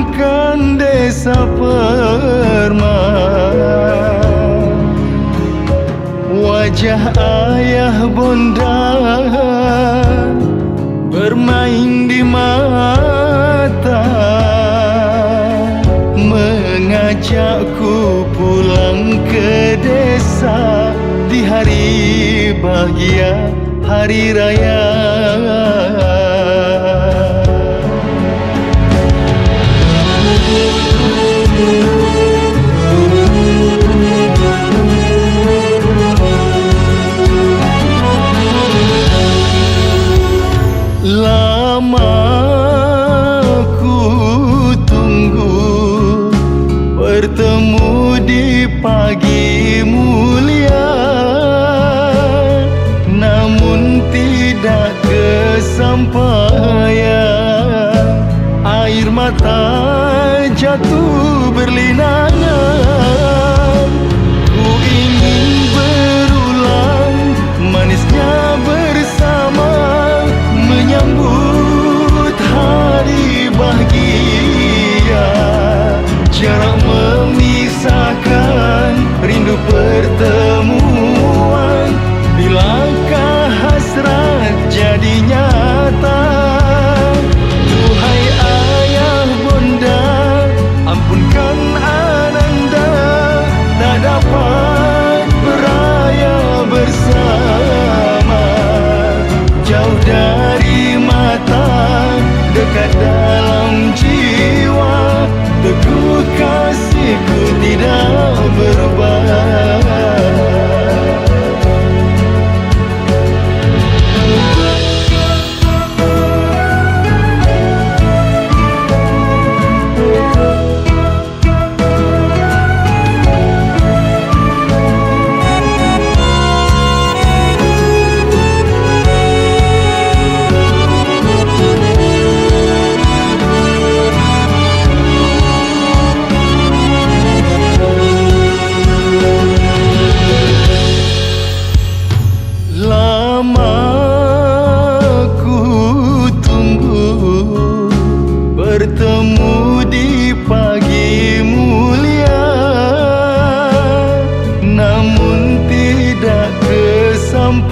terkenangkan desa Permai, wajah ayah bonda bermain di mata, mengajakku pulang ke desa di hari bahagia, hari raya. Lama ku tunggu bertemu di pagi mulia, namun tidak kesampaian. Air mata jatuh berlinangan. Ku ingin berulang manisnya bersama, menyambut hari bahagia. Jarak memisahkan, rindu pertemuan. Bilakah hasrat jadi nyata? Duhai ayah bonda, ampunkan ananda, tak dapat beraya bersama. Jauh dari mata, dekat dalam jiwa, teguh kasihku tidak berubah. Lama ku tunggu bertemu di pagi mulia, namun tidak kesampaian.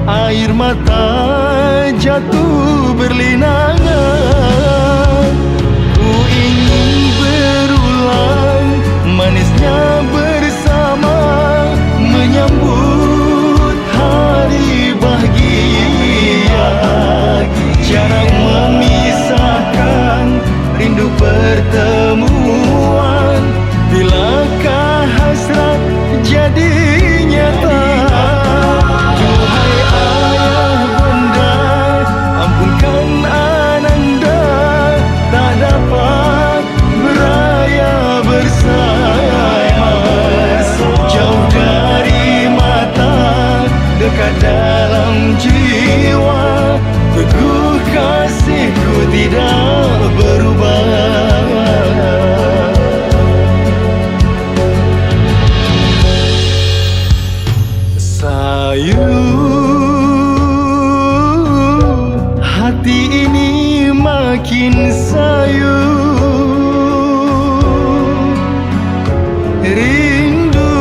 Air mata jatuh berlinangan. Ku ingin berulang manisnya bersama, menyambut hari bahagia. Jarang memisahkan, rindu pertemuan. Bilakah hasrat jadi nyata? Duhai ayah bonda, ampunkan ananda, tak dapat beraya bersama. Jauh dari mata, dekat dalam jiwa, teguh kasihku tidak berubah. Sayu, hati ini makin sayu. Rindu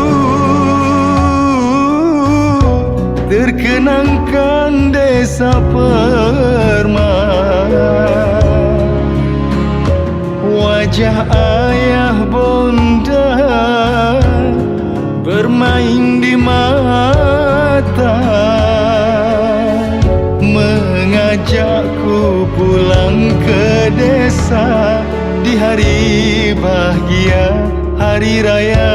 terkenangkan desa Permai, wajah ayah bonda bermain di mata, mengajakku pulang ke desa di hari bahagia, hari raya.